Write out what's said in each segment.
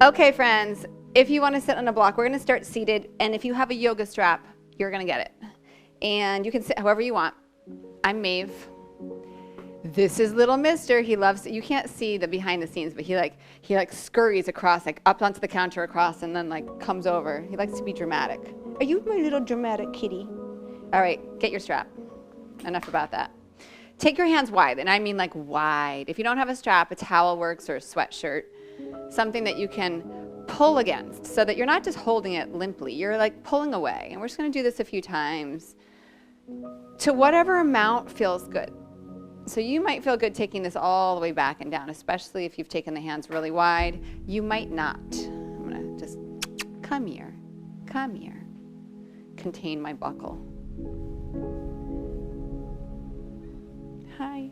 Okay, friends, if you want to sit on a block, we're going to start seated, and if you have a yoga strap, you're going to get it. And you can sit however you want. I'm Maeve. This is little mister. He loves it. You can't see the behind the scenes, but he scurries across, like up onto the counter across, and then like comes over. He likes to be dramatic. Are you my little dramatic kitty? All right, get your strap. Enough about that. Take your hands wide, and I mean like wide. If you don't have a strap, a towel works or a sweatshirt, something that you can pull against so that you're not just holding it limply. You're like pulling away, and we're just going to do this a few times to whatever amount feels good. So you might feel good taking this all the way back and down, especially if you've taken the hands really wide. You might not. I'm going to just come here, contain my buckle. Hi.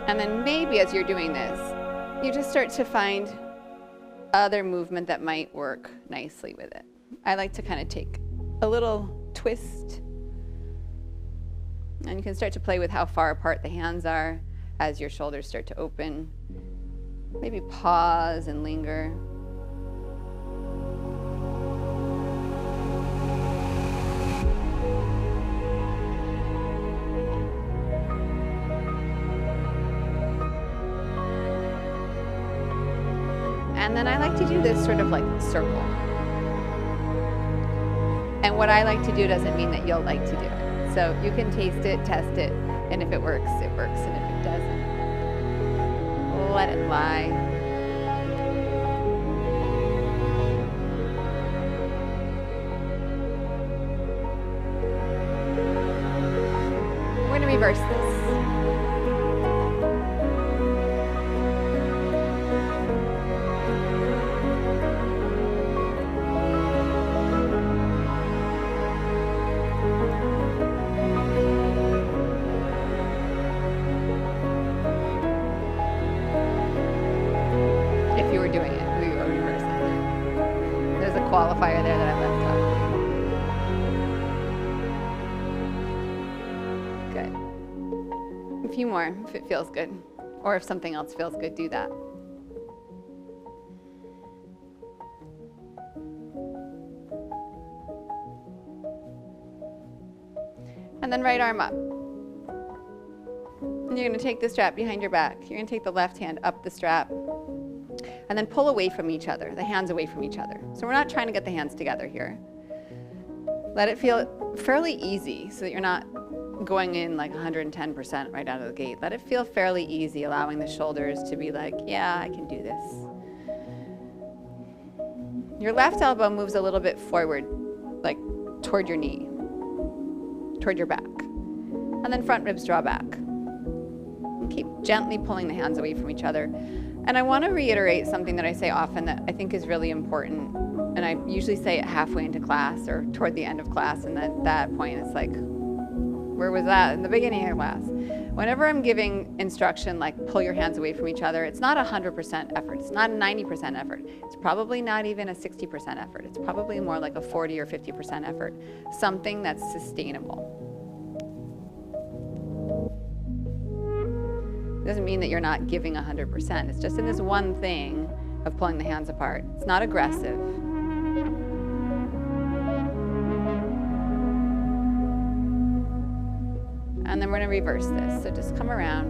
And then maybe as you're doing this, you just start to find other movement that might work nicely with it. I like to kind of take a little twist, and you can start to play with how far apart the hands are as your shoulders start to open. Maybe pause and linger. And then I like to do this sort of like circle. And what I like to do doesn't mean that you'll like to do it. So you can taste it, test it, and if it works, it works. And if it doesn't, let it lie. We're going to reverse this. Qualifier there that I left out. Good. A few more if it feels good, or if something else feels good, do that. And then right arm up. And you're going to take the strap behind your back. You're going to take the left hand up the strap. And then pull away from each other, the hands away from each other. So we're not trying to get the hands together here. Let it feel fairly easy so that you're not going in like 110% right out of the gate. Let it feel fairly easy, allowing the shoulders to be like, yeah, I can do this. Your left elbow moves a little bit forward, like toward your knee, toward your back. And then front ribs draw back. And keep gently pulling the hands away from each other. And I want to reiterate something that I say often that I think is really important. And I usually say it halfway into class or toward the end of class. And at that point, it's like, where was that in the beginning of class? Whenever I'm giving instruction, like pull your hands away from each other, it's not 100% effort. It's not a 90% effort. It's probably not even a 60% effort. It's probably more like a 40 or 50% effort. Something that's sustainable. It doesn't mean that you're not giving 100%. It's just in this one thing of pulling the hands apart. It's not aggressive. And then we're going to reverse this. So just come around.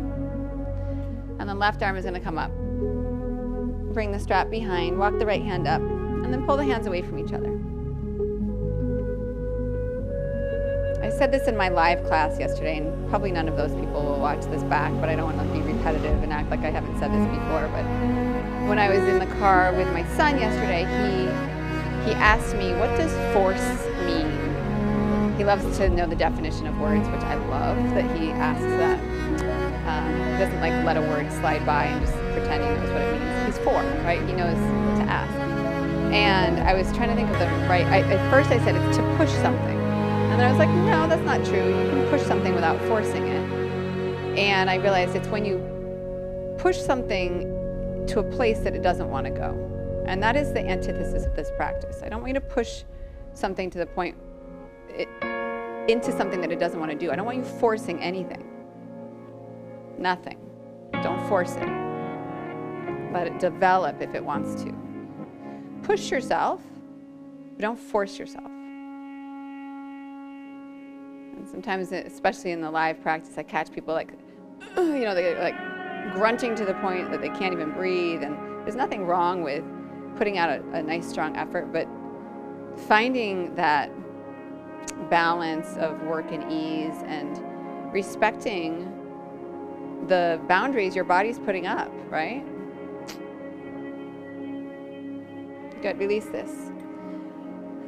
And the left arm is going to come up. Bring the strap behind. Walk the right hand up. And then pull the hands away from each other. I said this in my live class yesterday, and probably none of those people will watch this back, but I don't want to be repetitive and act like I haven't said this before. But when I was in the car with my son yesterday, he asked me, what does force mean? He loves to know the definition of words, which I love that he asks that. He doesn't like let a word slide by and just pretend he knows what it means. He's 4, right? He knows to ask. And I was trying to think of the right, at first I said it's to push something. And then I was like, no, that's not true. You can push something without forcing it. And I realized it's when you push something to a place that it doesn't want to go. And that is the antithesis of this practice. I don't want you to push something to the point, into something that it doesn't want to do. I don't want you forcing anything. Nothing. Don't force it. Let it develop if it wants to. Push yourself, but don't force yourself. And sometimes, especially in the live practice, I catch people like, you know, they're like grunting to the point that they can't even breathe. And there's nothing wrong with putting out a nice, strong effort, but finding that balance of work and ease and respecting the boundaries your body's putting up, right? Good, release this.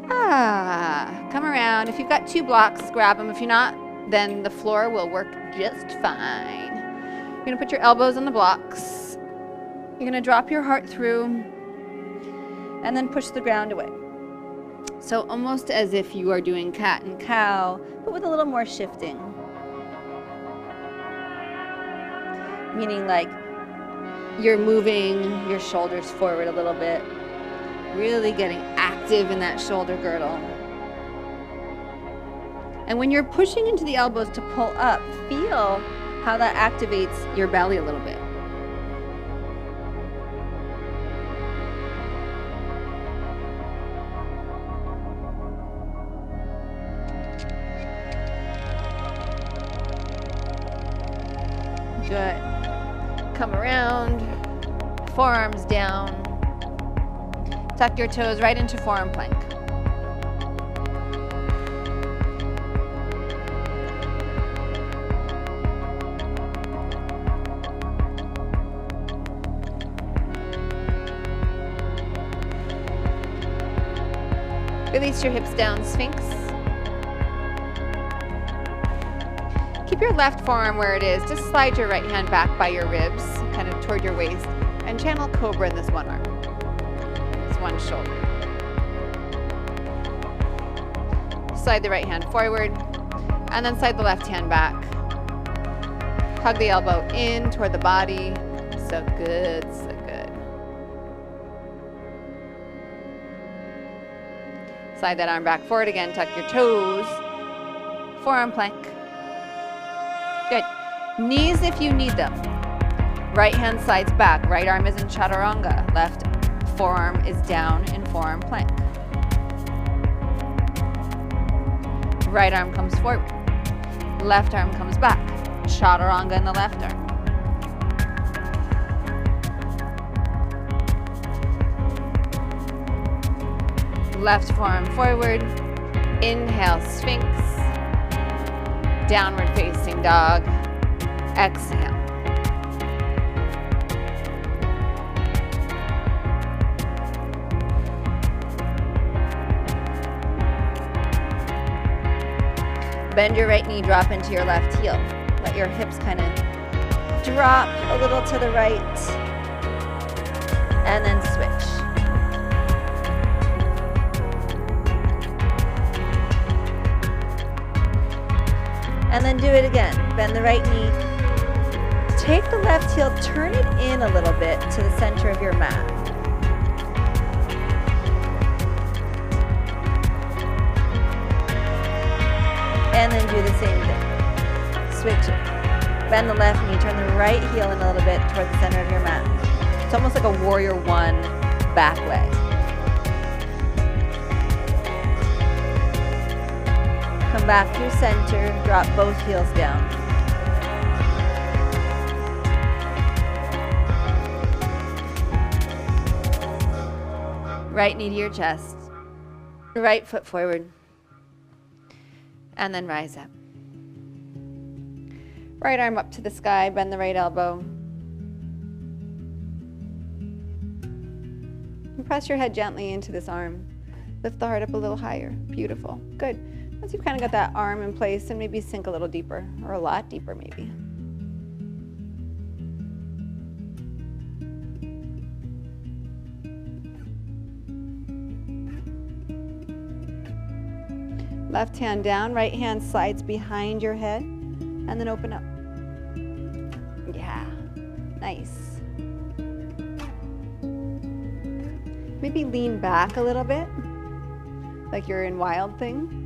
Come around. If you've got 2 blocks, grab them. If you're not, then the floor will work just fine. You're gonna put your elbows on the blocks. You're gonna drop your heart through and then push the ground away. So almost as if you are doing cat and cow, but with a little more shifting. Meaning like you're moving your shoulders forward a little bit, really getting active in that shoulder girdle. And when you're pushing into the elbows to pull up, feel how that activates your belly a little bit. Good. Come around, forearms down. Tuck your toes right into forearm plank. Release your hips down, Sphinx. Keep your left forearm where it is. Just slide your right hand back by your ribs, kind of toward your waist, and channel cobra in this one arm, this one shoulder. Slide the right hand forward, and then slide the left hand back. Hug the elbow in toward the body. So good, so good. Slide that arm back forward again, tuck your toes, forearm plank. Good. Knees if you need them. Right hand slides back, right arm is in chaturanga, left forearm is down in forearm plank. Right arm comes forward, left arm comes back, chaturanga in the left arm. Left forearm forward, inhale, Sphinx, downward facing dog, exhale. Bend your right knee, drop into your left heel. Let your hips kind of drop a little to the right, and then switch. And then do it again. Bend the right knee. Take the left heel, turn it in a little bit to the center of your mat. And then do the same thing. Switch it. Bend the left knee, turn the right heel in a little bit toward the center of your mat. It's almost like a warrior one back leg. Come back through center, drop both heels down. Right knee to your chest, right foot forward, and then rise up. Right arm up to the sky, bend the right elbow. And press your head gently into this arm. Lift the heart up a little higher. Beautiful. Good. Once you've kind of got that arm in place, and maybe sink a little deeper, or a lot deeper maybe. Left hand down, right hand slides behind your head, and then open up. Yeah, nice. Maybe lean back a little bit, like you're in Wild Thing.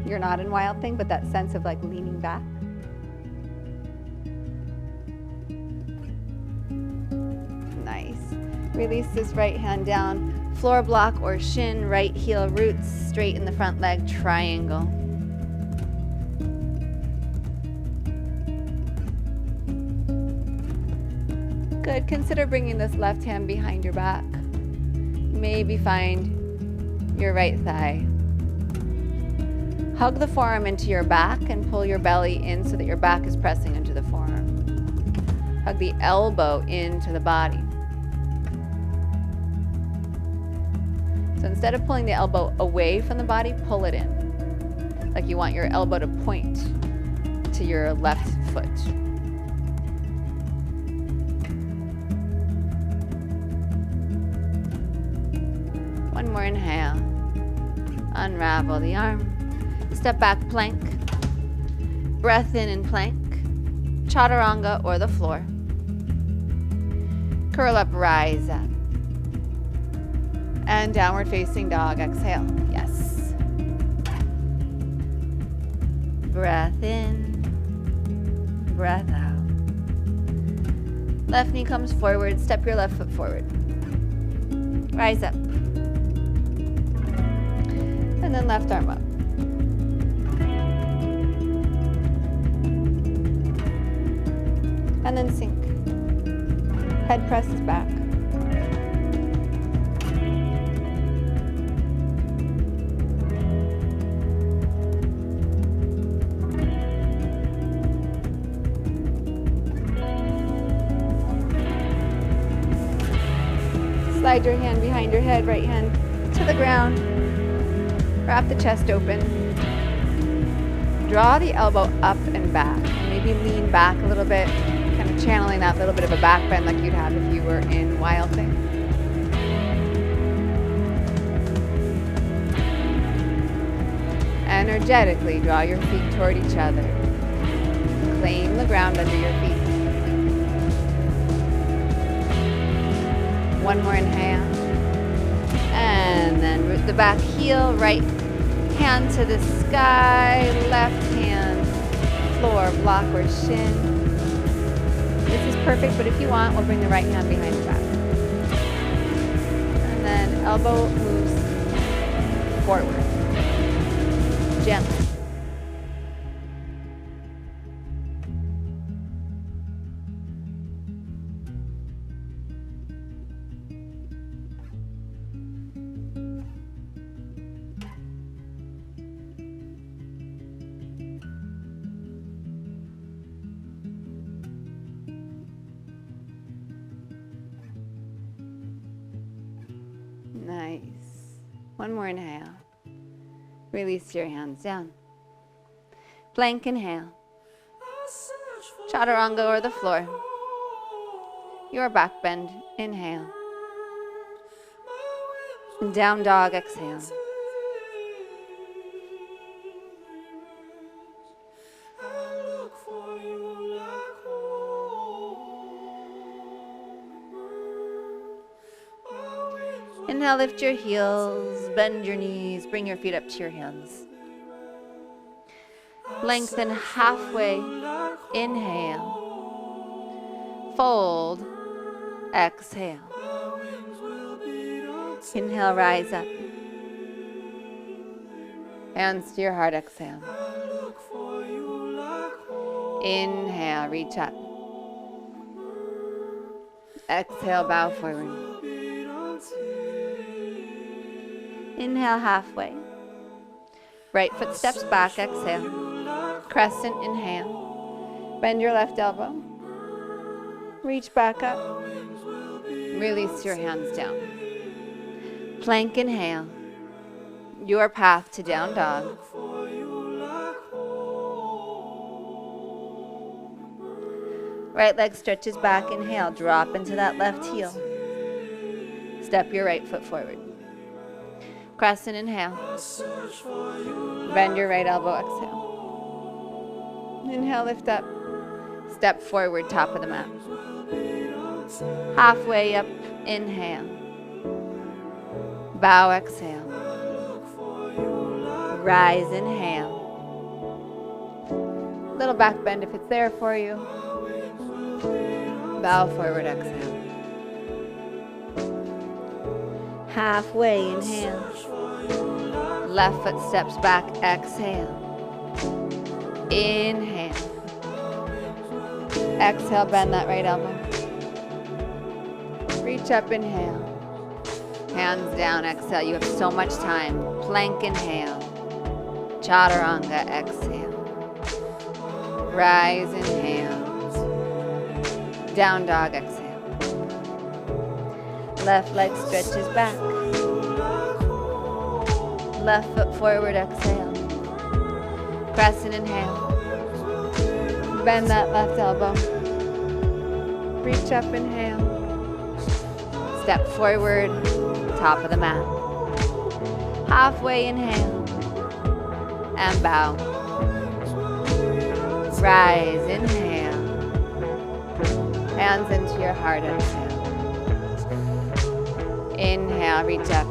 You're not in Wild Thing, but that sense of like leaning back. Nice. Release this right hand down. Floor block or shin, right heel roots, straight in the front leg, triangle. Good. Consider bringing this left hand behind your back. Maybe find your right thigh. Hug the forearm into your back and pull your belly in so that your back is pressing into the forearm. Hug the elbow into the body. So instead of pulling the elbow away from the body, pull it in. Like you want your elbow to point to your left foot. One more inhale. Unravel the arm. Step back, plank. Breath in plank. Chaturanga or the floor. Curl up, rise up. And downward facing dog, exhale. Yes. Breath in, breath out. Left knee comes forward, step your left foot forward. Rise up. And then left arm up. And then sink. Head presses back. Slide your hand behind your head, right hand to the ground. Wrap the chest open. Draw the elbow up and back. Maybe lean back a little bit, kind of channeling that little bit of a back bend like you'd have if you were in Wild Thing. Energetically draw your feet toward each other. Claim the ground under your feet. One more inhale. And then root the back heel, right hand to the sky, left hand, floor, block, or shin. This is perfect, but if you want, we'll bring the right hand behind the back. And then elbow moves forward. Gently. Nice. One more inhale. Release your hands down. Plank inhale. Chaturanga or the floor. Your back bend. Inhale. Down dog. Exhale. Inhale, lift your heels, bend your knees, bring your feet up to your hands. Lengthen halfway, inhale. Fold, exhale. Inhale, rise up. Hands to your heart, exhale. Inhale, reach up. Exhale, bow forward. Inhale halfway. Right foot steps back, exhale. Crescent, inhale. Bend your left elbow. Reach back up. Release your hands down. Plank, inhale. Your path to down dog. Right leg stretches back, inhale. Drop into that left heel. Step your right foot forward. Crescent, inhale. Bend your right elbow, exhale. Inhale, lift up. Step forward, top of the mat. Halfway up, inhale. Bow, exhale. Rise, inhale. Little back bend if it's there for you. Bow forward, exhale. Halfway, inhale. Left foot steps back, exhale. Inhale. Exhale, bend that right elbow. Reach up, inhale. Hands down, exhale. You have so much time. Plank, inhale. Chaturanga, exhale. Rise, inhale. Down dog, exhale. Left leg stretches back. Left foot forward, exhale. Crescent, inhale. Bend that left elbow. Reach up, inhale. Step forward, top of the mat. Halfway, inhale. And bow. Rise, inhale. Hands into your heart, exhale. Inhale, reach up.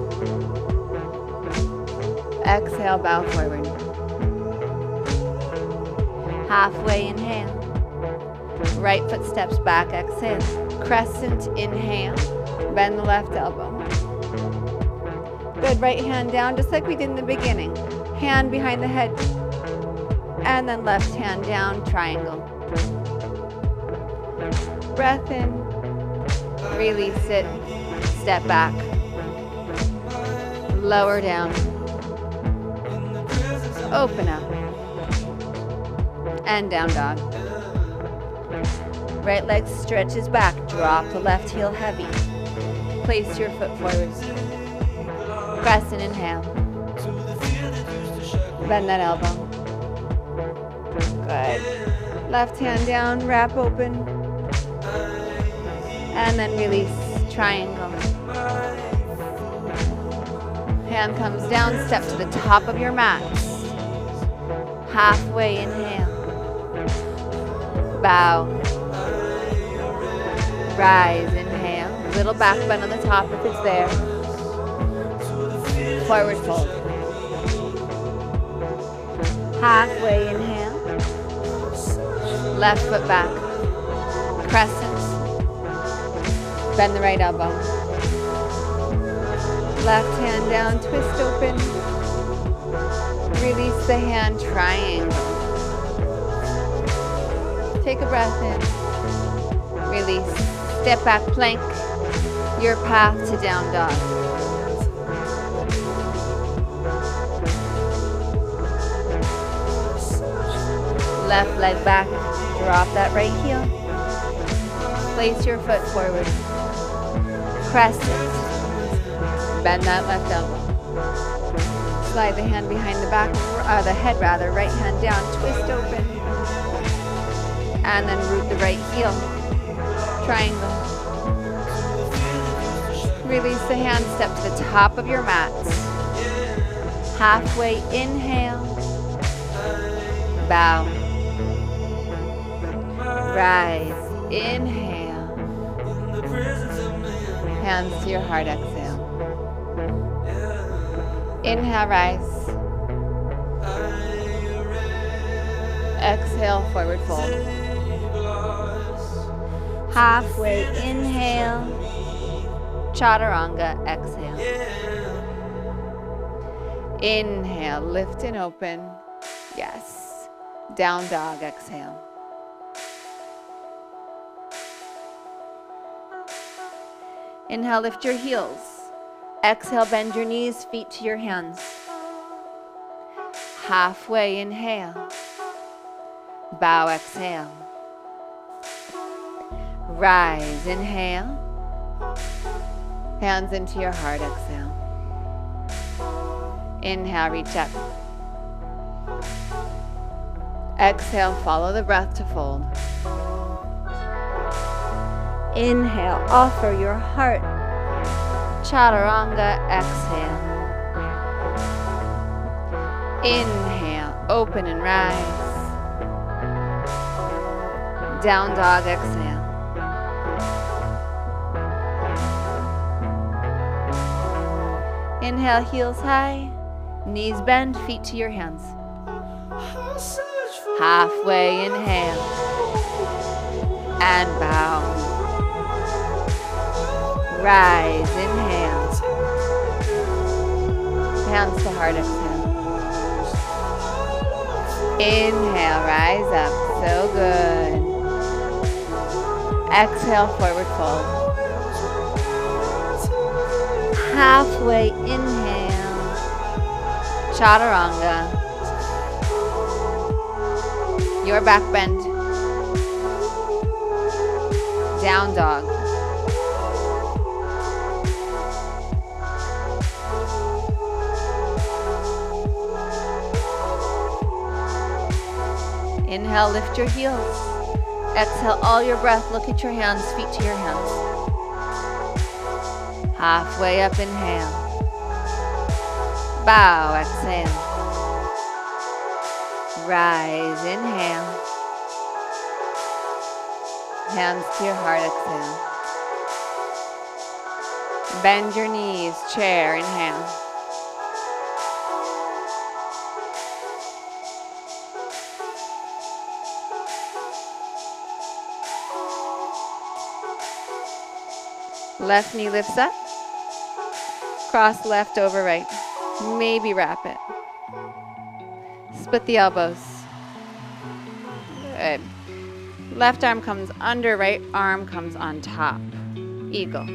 Exhale, bow forward. Halfway, inhale. Right foot steps back, exhale. Crescent, inhale. Bend the left elbow. Good, right hand down, just like we did in the beginning. Hand behind the head. And then left hand down, triangle. Breath in. Release it. Step back. Lower down. Open up. And down dog. Right leg stretches back. Drop the left heel heavy. Place your foot forward. Crescent, inhale. Bend that elbow. Good. Left hand down, wrap open. And then release, triangle. Hand comes down, step to the top of your mat. Halfway, inhale. Bow. Rise, inhale. Little back bend on the top if it's there. Forward fold. Halfway, inhale. Left foot back. Crescent. Bend the right elbow. Left hand down, twist open. Release the hand, triangle. Take a breath in. Release. Step back, plank. Your path to down dog. Left leg back. Drop that right heel. Place your foot forward. Crescent. Bend that left elbow. Slide the hand behind the back, the head rather, right hand down, twist open. And then root the right heel. Triangle. Release the hand, step to the top of your mat. Halfway, inhale. Bow. Rise, inhale. Hands to your heart, exhale. Inhale, rise. Exhale, forward fold. Halfway, inhale. Chaturanga, exhale. Inhale, lift and open. Yes. Down dog, exhale. Inhale, lift your heels. Exhale, bend your knees, feet to your hands. Halfway, inhale. Bow, exhale. Rise, inhale. Hands into your heart, exhale. Inhale, reach up. Exhale, follow the breath to fold. Inhale, offer your heart. Chaturanga, exhale. Inhale, open and rise. Down dog, exhale. Inhale, heels high. Knees bend, feet to your hands. Halfway, inhale. And bow. Rise, inhale. Hands to heart, exhale. Inhale, rise up. So good. Exhale, forward fold. Halfway inhale. Chaturanga. Your back bend. Down dog. Inhale, lift your heels. Exhale, all your breath. Look at your hands, feet to your hands. Halfway up, inhale. Bow, exhale. Rise, inhale. Hands to your heart, exhale. Bend your knees, chair, inhale. Left knee lifts up. Cross left over right. Maybe wrap it. Split the elbows. Good. Left arm comes under, right arm comes on top. Eagle.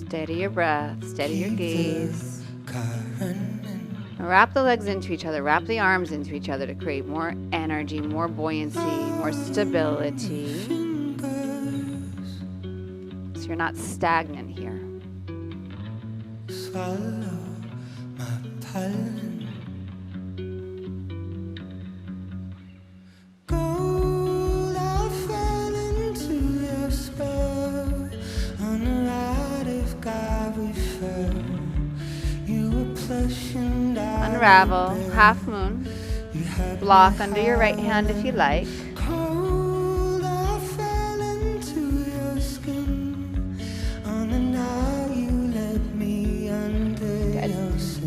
Steady your breath, steady your gaze. Wrap the legs into each other, wrap the arms into each other to create more energy, more buoyancy, more stability. So you're not stagnant here. Swallow my pollen. Unravel, half moon. Block under your right hand if you like. Good.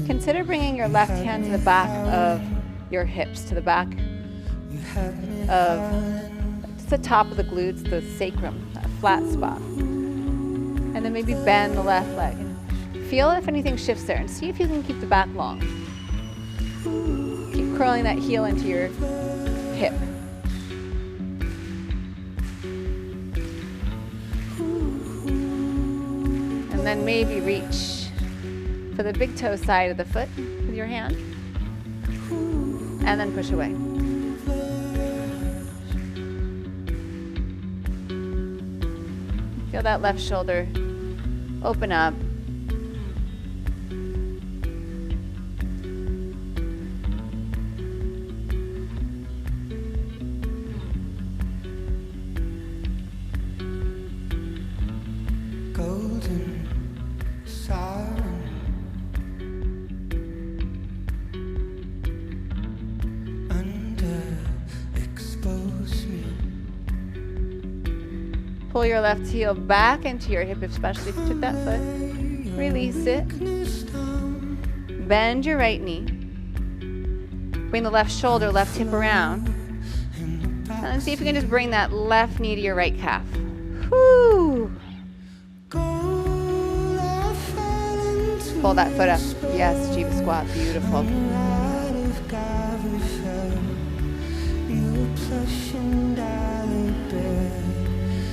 Consider bringing your left hand to the back of your hips, to the back of just the top of the glutes, the sacrum, that flat spot. And then maybe bend the left leg. Feel if anything shifts there and see if you can keep the back long. Keep curling that heel into your hip. And then maybe reach for the big toe side of the foot with your hand. And then push away. Feel that left shoulder open up. Pull your left heel back into your hip, especially if you took that foot. Release it. Bend your right knee. Bring the left shoulder, left hip around. And then see if you can just bring that left knee to your right calf. Whoo! Pull that foot up. Yes, Jiva squat. Beautiful.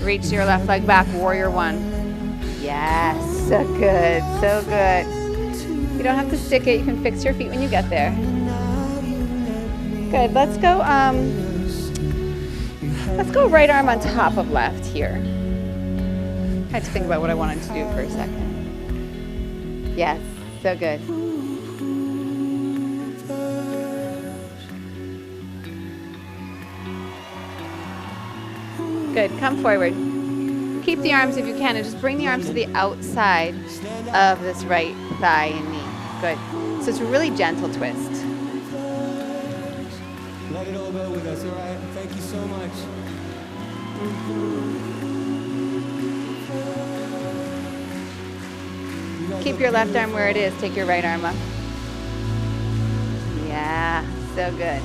Reach your left leg back, warrior one. Yes, so good, so good. You don't have to stick it, you can fix your feet when you get there. Good, let's go right arm on top of left here. I had to think about what I wanted to do for a second. Yes, so good. Good, come forward. Keep the arms if you can, and just bring the arms to the outside of this right thigh and knee. Good. So it's a really gentle twist. much. Keep your left arm where it is. Take your right arm up. Yeah, so good.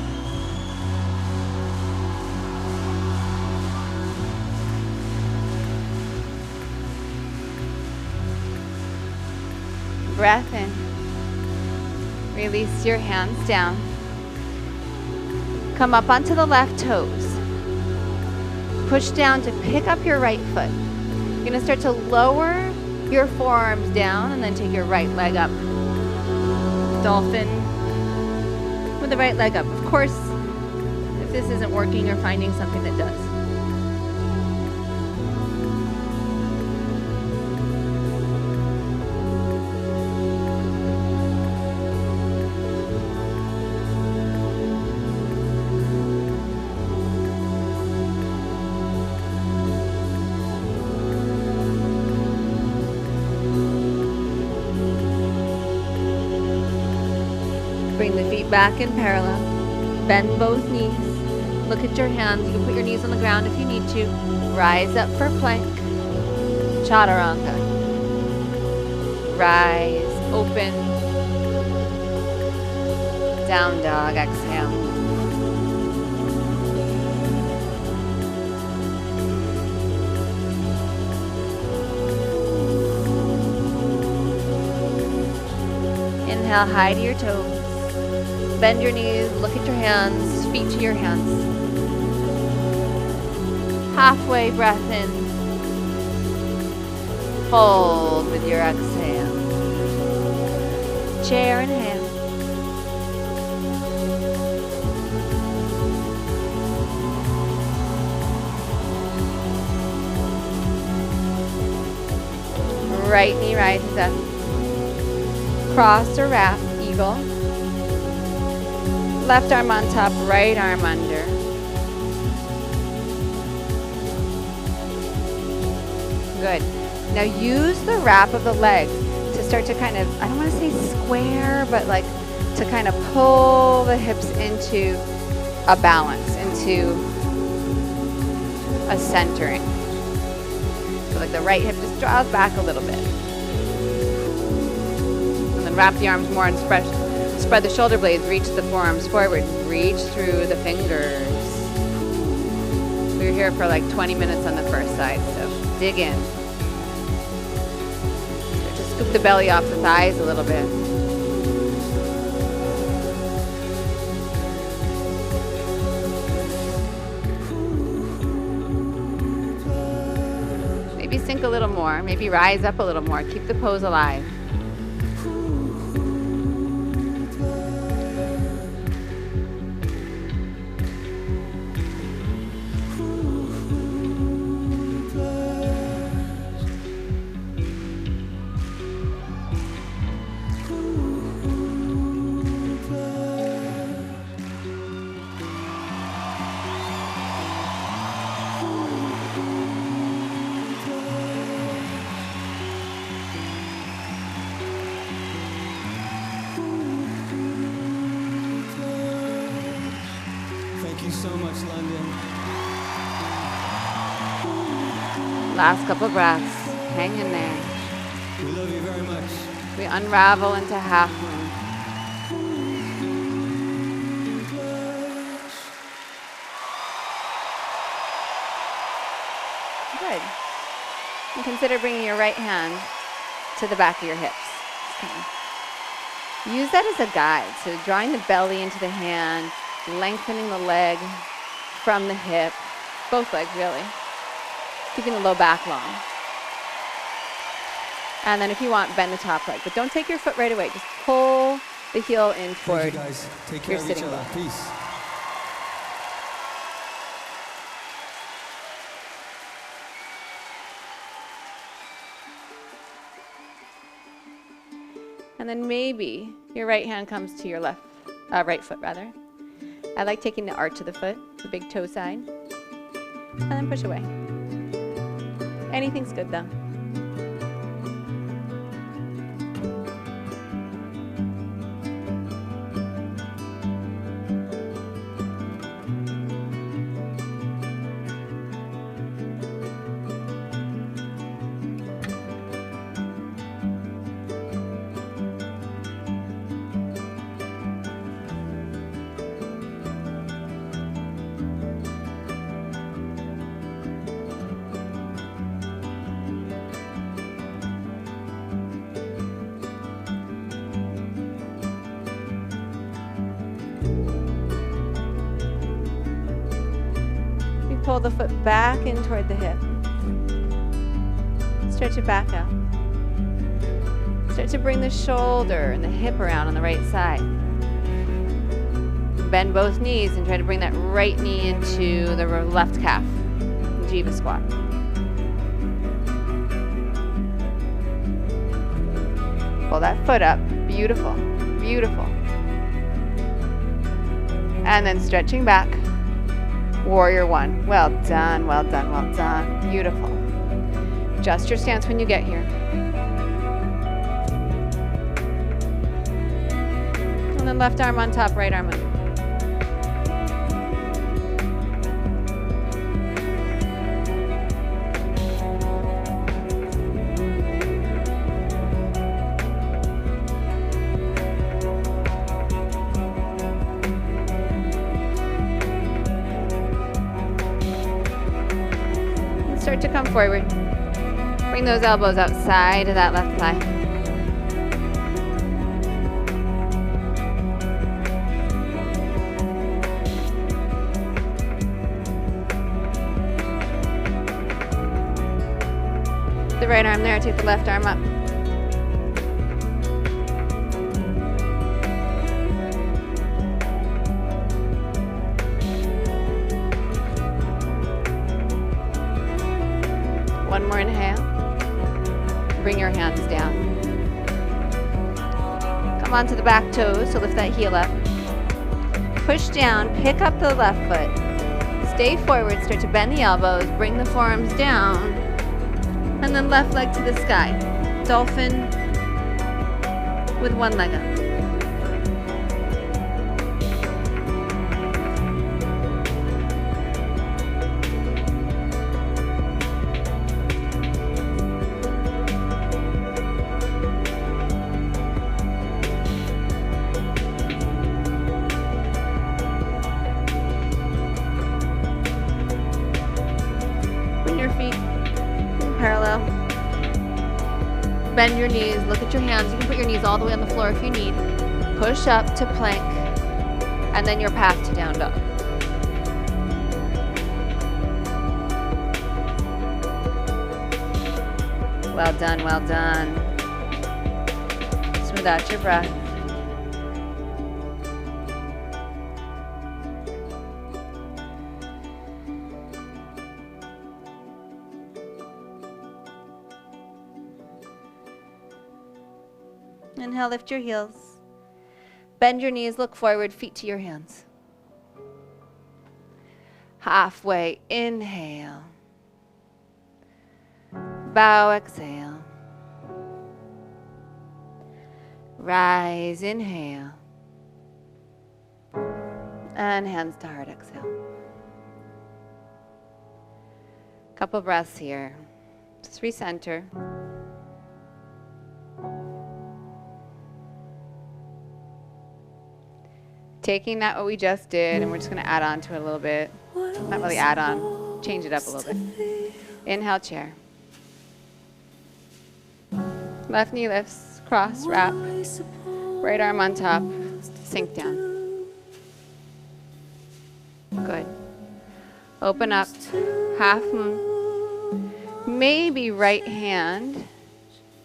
Breath in. Release your hands down. Come up onto the left toes. Push down to pick up your right foot. You're going to start to lower your forearms down and then take your right leg up. Dolphin with the right leg up. Of course, if this isn't working, you're finding something that does. Bring the feet back in parallel. Bend both knees. Look at your hands. You can put your knees on the ground if you need to. Rise up for plank. Chaturanga. Rise, open. Down dog, exhale. Inhale, high to your toes. Bend your knees, look at your hands, feet to your hands. Halfway breath in. Hold with your exhale. Chair in hand. Right knee rises up. Cross or wrap, eagle. Left arm on top, right arm under. Good. Now use the wrap of the legs to start to kind of, I don't want to say square, but like to kind of pull the hips into a balance, into a centering. So like the right hip just draws back a little bit. And then wrap the arms more and spread the shoulder blades, reach the forearms forward, reach through the fingers. We were here for like 20 minutes on the first side, so dig in. Just scoop the belly off the thighs a little bit. Maybe sink a little more, maybe rise up a little more, keep the pose alive. So much, London. Last couple breaths. Hang in there. We love you very much. We unravel into half moon. Good. And consider bringing your right hand to the back of your hips. Use that as a guide. So drawing the belly into the hand, lengthening the leg from the hip, both legs really, keeping the low back long. And then if you want, bend the top leg, but don't take your foot right away. Just pull the heel in toward you guys. Take care your of each sitting other. bone. Peace. And then maybe your right hand comes to your right foot rather. I like taking the arch of the foot, the big toe side, and then push away. Anything's good though. pull the foot back in toward the hip. Stretch it back out. Start to bring the shoulder and the hip around on the right side. Bend both knees and try to bring that right knee into the left calf. Jiva squat. Pull that foot up. Beautiful. Beautiful. And then stretching back. Warrior one. Well done, well done, well done. Beautiful. Adjust your stance when you get here. And then left arm on top, right arm under. Start to come forward. Bring those elbows outside of that left thigh. The right arm there, take the left arm up. One more inhale. Bring your hands down. Come onto the back toes, so lift that heel up. Push down, pick up the left foot. Stay forward, start to bend the elbows, bring the forearms down, and then left leg to the sky. Dolphin with one leg up. Parallel. Bend your knees, look at your hands. You can put your knees all the way on the floor if you need. Push up to plank, and then your path to down dog. Well done, well done. Smooth out your breath. Inhale, lift your heels. Bend your knees, look forward, feet to your hands. Halfway, inhale. Bow, exhale. Rise, inhale. And hands to heart, exhale. Couple breaths here. Just recenter. Taking that what we just did, and we're just going to add on to it a little bit. Not really add on, change it up a little bit. Inhale, chair. Left knee lifts, cross, wrap. Right arm on top, sink down. Good. Open up, half moon. Maybe right hand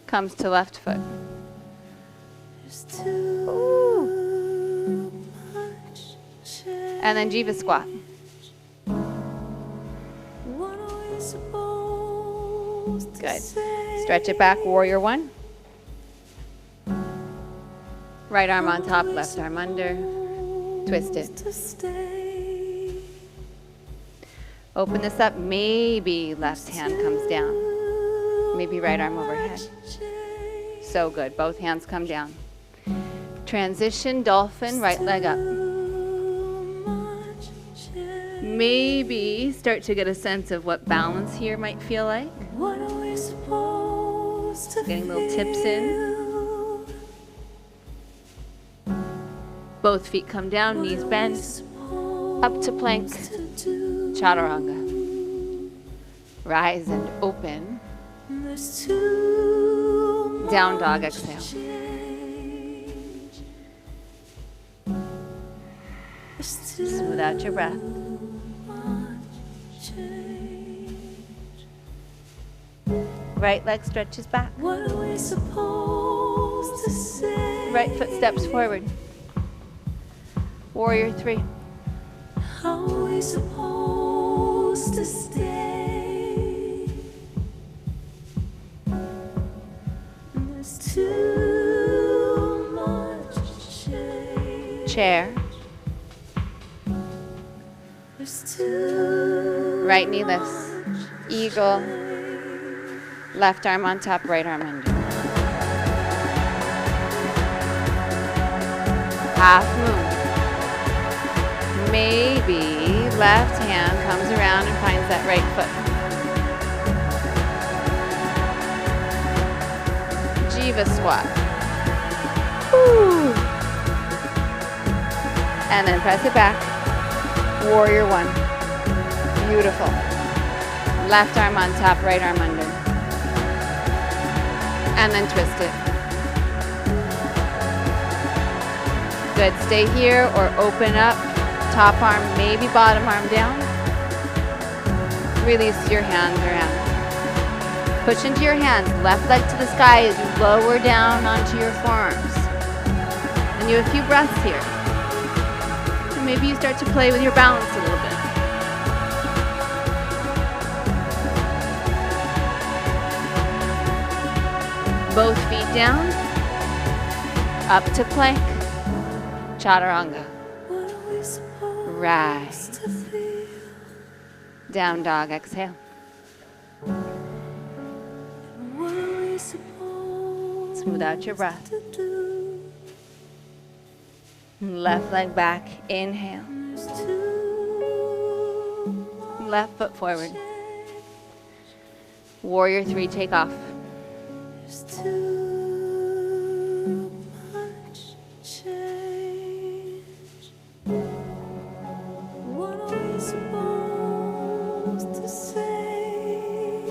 comes to left foot. Ooh. And then Jiva squat. Good. Stretch it back, warrior one. Right arm on top, left arm under. Twist it. Open this up, maybe left hand comes down. Maybe right arm overhead. So good, both hands come down. Transition, dolphin, right leg up. Maybe start to get a sense of what balance here might feel like. Getting little tips in. Both feet come down, knees bend. Up to plank. Chaturanga. Rise and open. Down dog, exhale. Smooth out your breath. Right leg stretches back. What are we supposed to say? Right foot steps forward. Warrior 3. How are we supposed to stay? There's too much change. Chair. There's too Right knee lifts. Eagle. Left arm on top, right arm under. Half moon. Maybe left hand comes around and finds that right foot. Jiva squat. Woo. And then press it back. Warrior 1. Beautiful. Left arm on top, right arm under. And then twist it. Good, stay here or open up. Top arm, maybe bottom arm down. Release your hands around. Push into your hands, left leg to the sky as you lower down onto your forearms. And you have a few breaths here. And maybe you start to play with your balance a little bit. Both feet down, up to plank, chaturanga. What are we supposed Rise. to feel? Down dog, exhale. What are we supposed Smooth out your breath. to do? Left leg back, inhale. There's too Left foot forward. Warrior 3, take off. There's too much change. What are we supposed to say?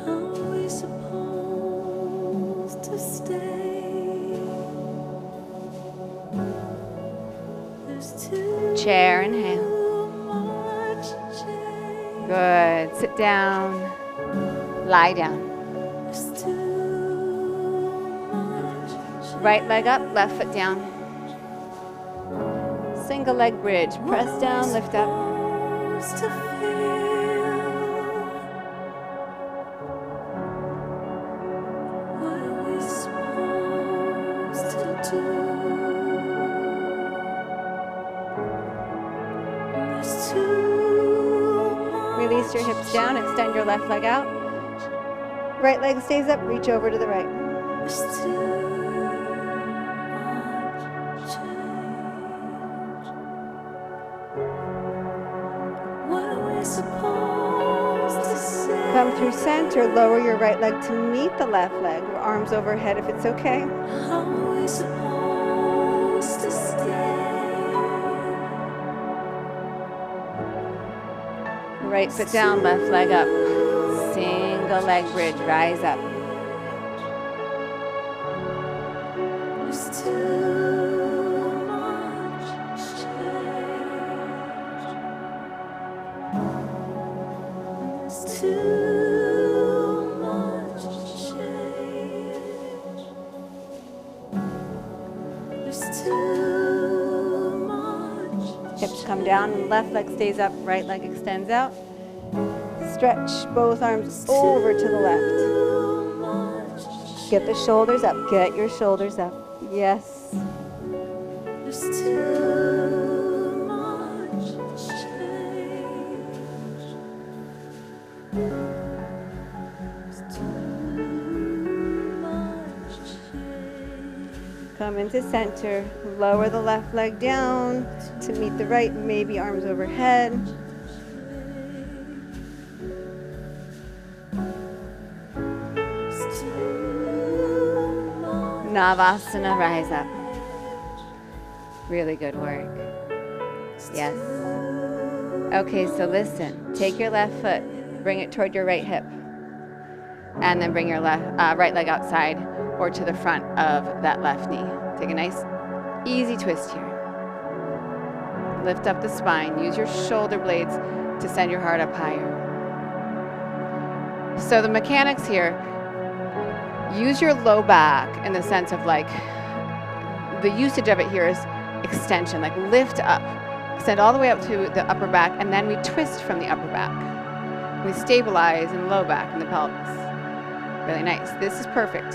How are we supposed to stay? There's too Chair, inhale. much change. Good, sit down, lie down. There's too much change. Right leg up, left foot down. Single leg bridge, press down, lift up. Supposed to feel? What are we supposed to do? There's too much Release your hips down, extend your left leg out. Right leg stays up, reach over to the right. There's too much change. What are we supposed to say? Come through center, lower your right leg to meet the left leg. Arms overhead if it's okay. How are we supposed to stay? Right foot down, left leg up. Single leg bridge, rise up. There's too much change. There's too much change. There's too much. Hips come down, left leg stays up, right leg extends out. Stretch both arms over to the left. Too much. Get the shoulders up, get your shoulders up. Yes. There's too much change. There's too much change. Come into center, lower the left leg down to meet the right, maybe arms overhead. There's too much. Navasana, rise up. Really good work. Yes. Okay, so listen. Take your left foot, bring it toward your right hip, and then bring your right leg outside or to the front of that left knee. Take a nice, easy twist here. Lift up the spine. Use your shoulder blades to send your heart up higher. So the mechanics here, use your low back in the sense of like, the usage of it here is extension, like lift up, extend all the way up to the upper back, and then we twist from the upper back. We stabilize in low back in the pelvis. Really nice. This is perfect.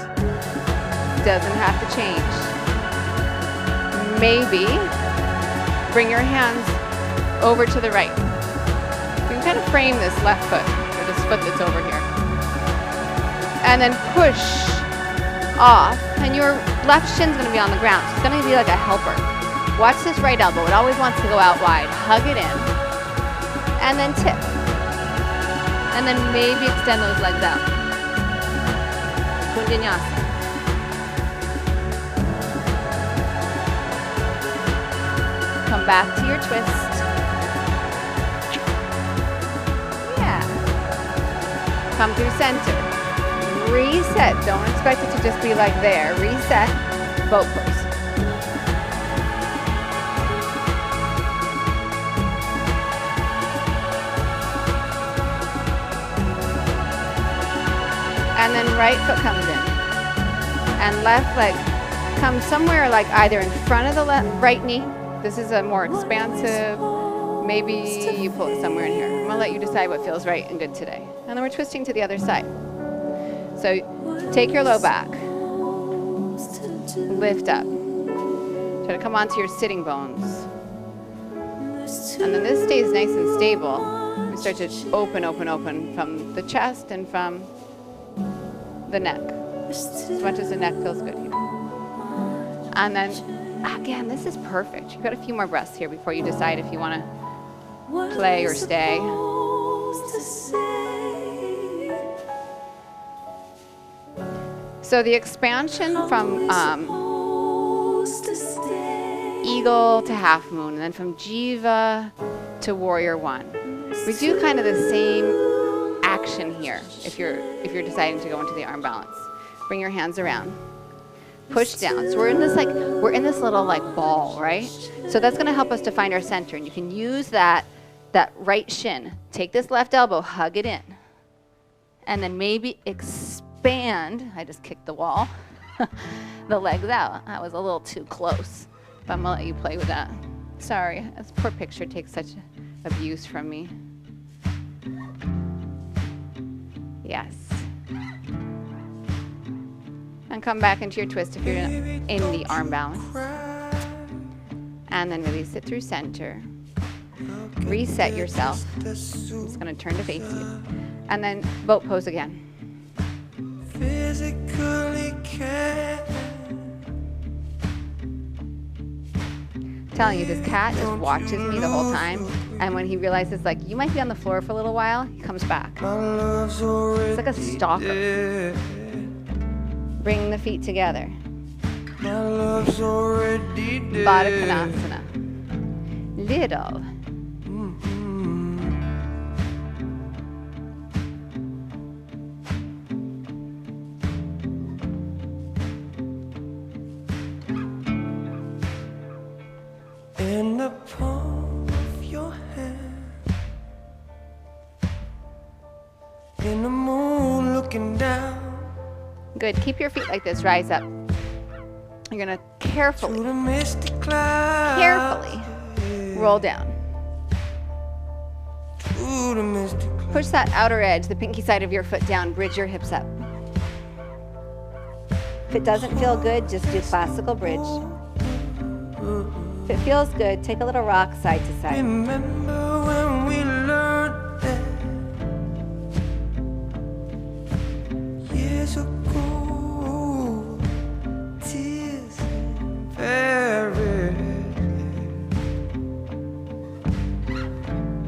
Doesn't have to change. Maybe bring your hands over to the right. You can kind of frame this left foot, or this foot that's over here. And then push off, and your left shin's gonna be on the ground. So it's gonna be like a helper. Watch this right elbow. It always wants to go out wide. Hug it in, and then tip. And then maybe extend those legs out. Vinyasa. Come back to your twist. Yeah. Come through center. Reset. Don't expect it to just be like there. Reset. Boat pose. And then right foot comes in. And left leg comes somewhere like either in front of the right knee. This is a more expansive. Maybe you pull it somewhere in here. I'm gonna let you decide what feels right and good today. And then we're twisting to the other side. So take your low back, lift up, try to come onto your sitting bones. And then this stays nice and stable. We start to open from the chest and from the neck, as much as the neck feels good here. And then, again, this is perfect. You've got a few more breaths here before you decide if you want to play or stay. So the expansion from eagle to half moon, and then from jiva to warrior one. We do kind of the same action here if you're deciding to go into the arm balance. Bring your hands around. Push down. So we're in this little like ball, right? So that's going to help us to find our center, and you can use that right shin. Take this left elbow, hug it in. And then maybe expand. I just kicked the wall. The legs out. That was a little too close. But I'm going to let you play with that. Sorry, this poor picture takes such abuse from me. Yes. And come back into your twist if you're in the arm balance. And then release it through center. Reset yourself. I'm just going to turn to face you. And then boat pose again. Telling you, this cat just watches me the whole time, and when he realizes like you might be on the floor for a little while, he comes back. It's like a stalker. Bring the feet together. Baddha Konasana. Little. In the palm of your hand, in the moon looking down. Good. Keep your feet like this. Rise up. You're gonna carefully roll down. Push that outer edge, the pinky side of your foot down. Bridge your hips up. If it doesn't feel good, just do classical bridge. If it feels good, take a little rock side to side. Remember when we learned that years ago, tears buried.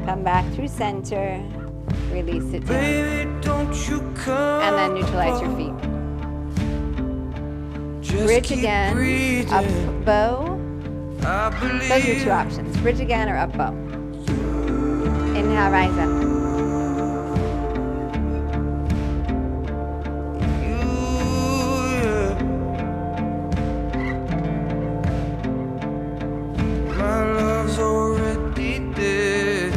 Come back through center, release it down. Baby, don't you come and then neutralize your feet. Just Bridge keep again, breathing. up bow. I believe Those are your two options, bridge again or up bow. Inhale, rise up. you, yeah. My love's already dead.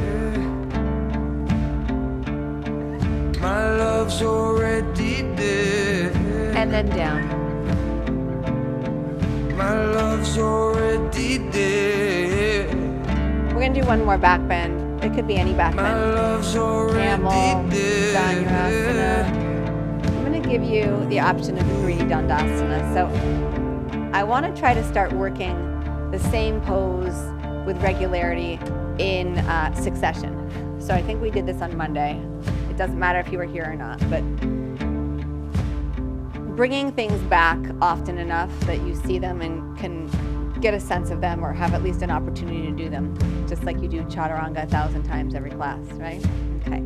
My love love's already there. And then down. My love's already there. We're gonna do one more back bend. It could be any back My bend. love's already Camel, there. Vinyasa. I'm gonna give you the option of 3 Dandasana. So I wanna try to start working the same pose with regularity in succession. So I think we did this on Monday. It doesn't matter if you were here or not, but bringing things back often enough that you see them and can get a sense of them or have at least an opportunity to do them, just like you do chaturanga 1,000 times every class, right? Okay.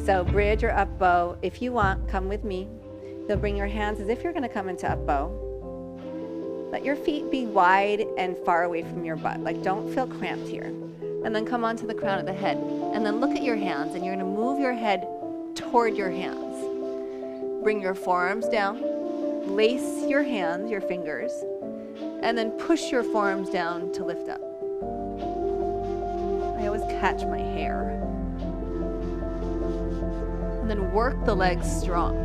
So bridge or up bow. If you want, come with me. You'll bring your hands as if you're gonna come into up bow. Let your feet be wide and far away from your butt. Like, don't feel cramped here. And then come onto the crown of the head. And then look at your hands, and you're gonna move your head toward your hands. Bring your forearms down. Lace your hands, your fingers, and then push your forearms down to lift up. I always catch my hair. And then work the legs strong.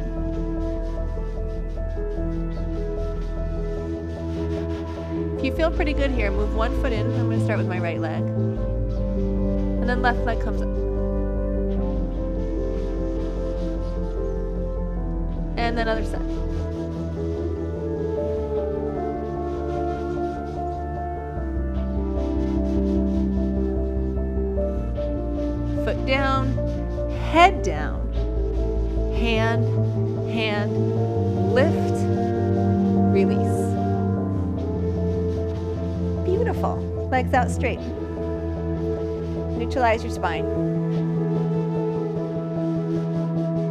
If you feel pretty good here, move one foot in. I'm going to start with my right leg. And then left leg comes up. And then other side. Foot down, head down, hand, lift, release. Beautiful. Legs out straight. Neutralize your spine.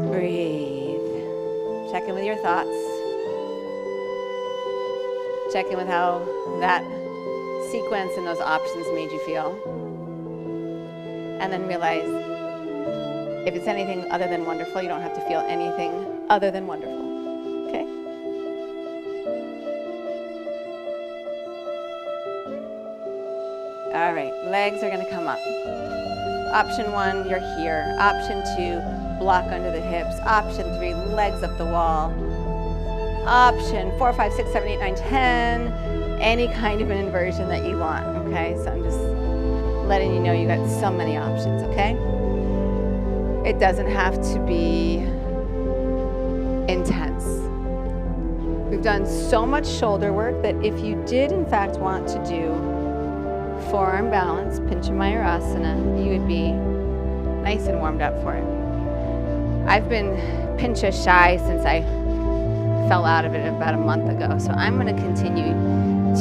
Breathe. Check in with your thoughts. Check in with how that sequence and those options made you feel. And then realize if it's anything other than wonderful, you don't have to feel anything other than wonderful. Okay? All right, legs are gonna come up. Option 1, you're here. Option 2, block under the hips. Option 3, legs up the wall. Option 4, 5, 6, 7, 8, 9, 10. Any kind of an inversion that you want, okay? So I'm just letting you know you got so many options, okay? It doesn't have to be intense. We've done so much shoulder work that if you did in fact want to do forearm balance, Pinchamayurasana, you would be nice and warmed up for it. I've been Pincha shy since I fell out of it about a month ago, so I'm gonna continue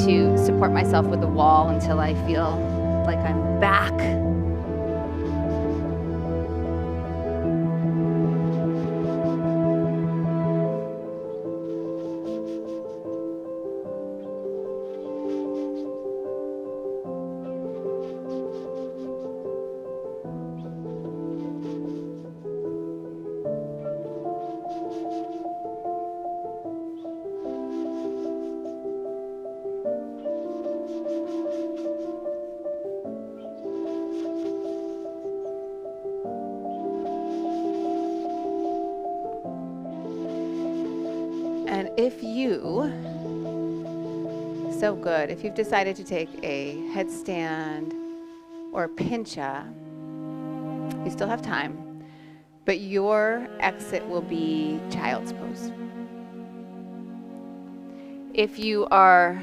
to support myself with the wall until I feel like I'm back. And if you, so good, if you've decided to take a headstand or pincha, you still have time, but your exit will be child's pose. If you are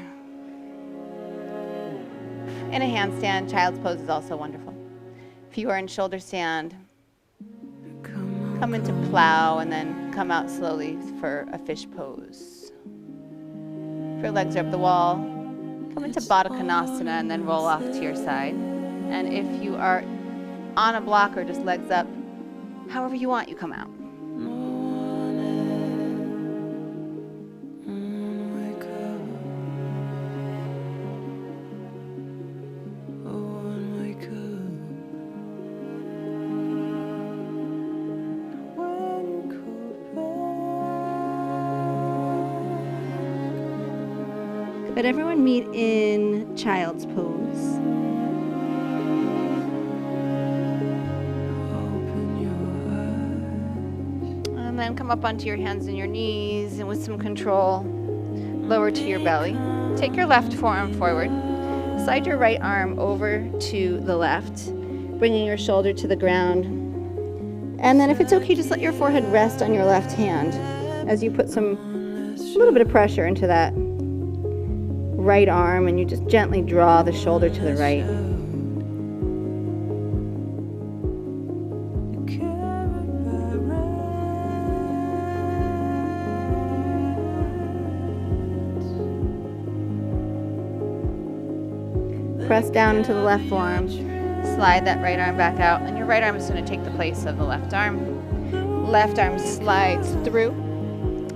in a handstand, child's pose is also wonderful. If you are in shoulder stand, come into plow and then come out slowly for a fish pose. If your legs are up the wall, come into Baddha Konasana and then roll off to your side. And if you are on a block or just legs up, however you want, you come out. But everyone meet in child's pose. And then come up onto your hands and your knees, and with some control, lower to your belly. Take your left forearm forward. Slide your right arm over to the left, bringing your shoulder to the ground. And then if it's okay, just let your forehead rest on your left hand as you put a little bit of pressure into that right arm, and you just gently draw the shoulder to the right. Press down into the left forearm, slide that right arm back out, and your right arm is going to take the place of the left arm. Left arm slides through,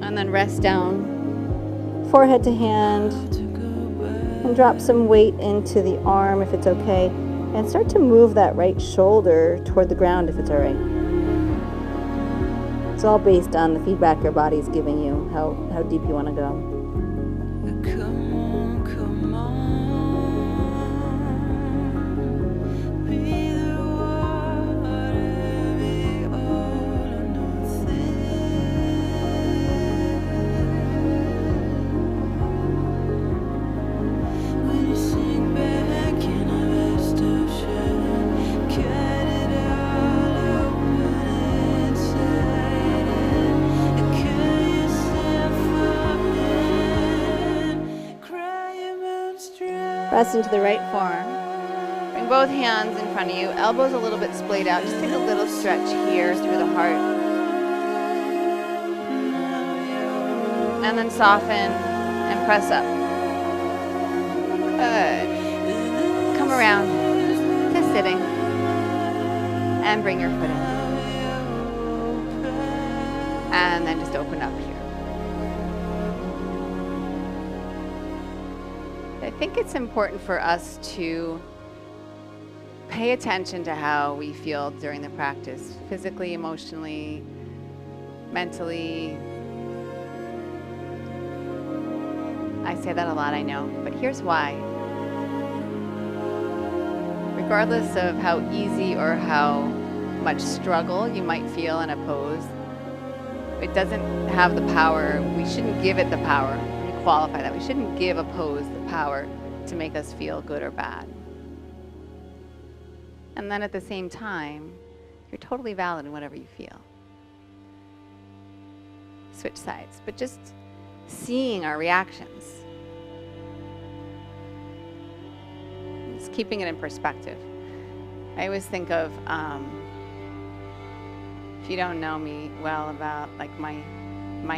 and then rest down, forehead to hand, and drop some weight into the arm if it's okay, and start to move that right shoulder toward the ground if it's all right. It's all based on the feedback your body's giving you, how deep you want to go. Press into the right forearm. Bring both hands in front of you, elbows a little bit splayed out. Just take a little stretch here through the heart. And then soften and press up. Good. Come around to sitting and bring your foot in. And then just open up here. I think it's important for us to pay attention to how we feel during the practice, physically, emotionally, mentally. I say that a lot, I know, but here's why. Regardless of how easy or how much struggle you might feel in a pose, it doesn't have the power. We shouldn't give it the power. Qualify that. We shouldn't give a pose the power to make us feel good or bad. And then at the same time, you're totally valid in whatever you feel. Switch sides, but just seeing our reactions. Just keeping it in perspective. I always think of, if you don't know me well, about like my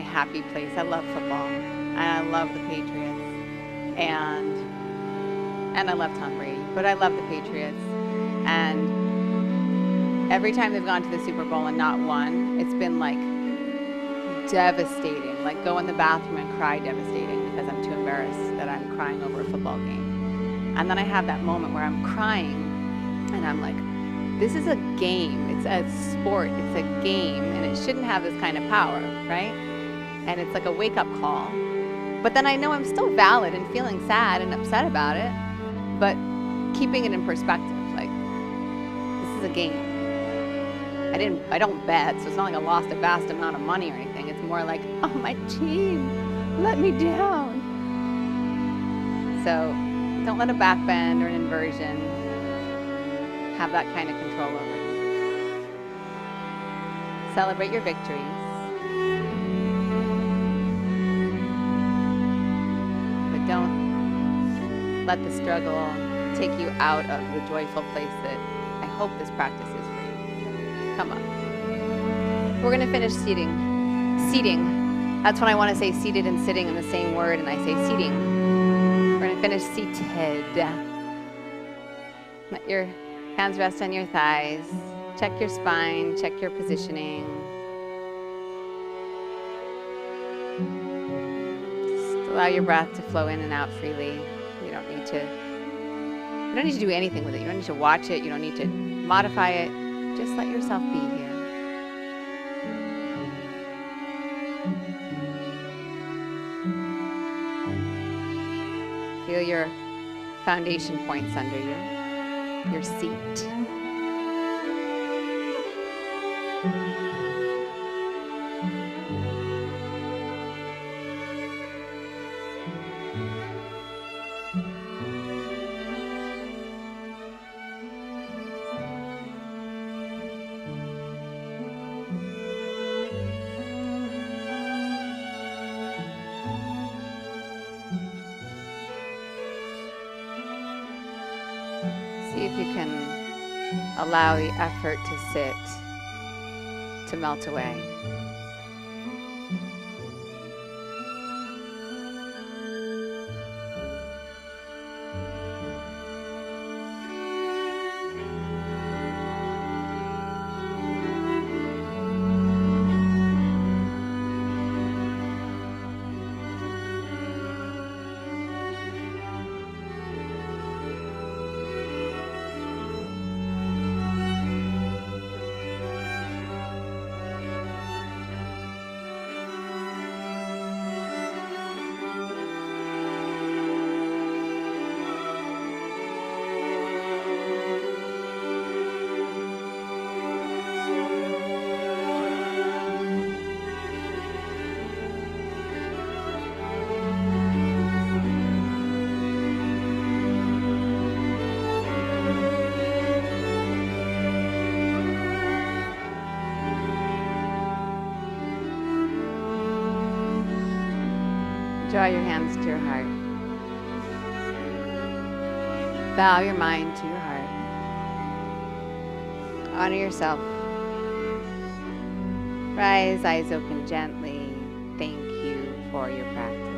happy place. I love football. And I love the Patriots, and I love Tom Brady, but I love the Patriots. And every time they've gone to the Super Bowl and not won, it's been like devastating. Like go in the bathroom and cry devastating because I'm too embarrassed that I'm crying over a football game. And then I have that moment where I'm crying and I'm like, this is a game. It's a sport. It's a game, and it shouldn't have this kind of power, right? And it's like a wake-up call. But then I know I'm still valid and feeling sad and upset about it, but keeping it in perspective, like, this is a game. I don't bet, so it's not like I lost a vast amount of money or anything. It's more like, oh, my team let me down. So don't let a backbend or an inversion have that kind of control over you. Celebrate your victories. Don't let the struggle take you out of the joyful place that I hope this practice is for you. Come up. We're going to finish seating. Seating. That's when I want to say seated and sitting in the same word, and I say seating. We're going to finish seated. Let your hands rest on your thighs. Check your spine. Check your positioning. Allow your breath to flow in and out freely. You don't need to do anything with it. You don't need to watch it. You don't need to modify it. Just let yourself be here. Feel your foundation points under you, your seat. you can allow the effort to sit, to melt away. Draw your hands to your heart. Bow your mind to your heart. Honor yourself. Rise, eyes open gently. Thank you for your practice.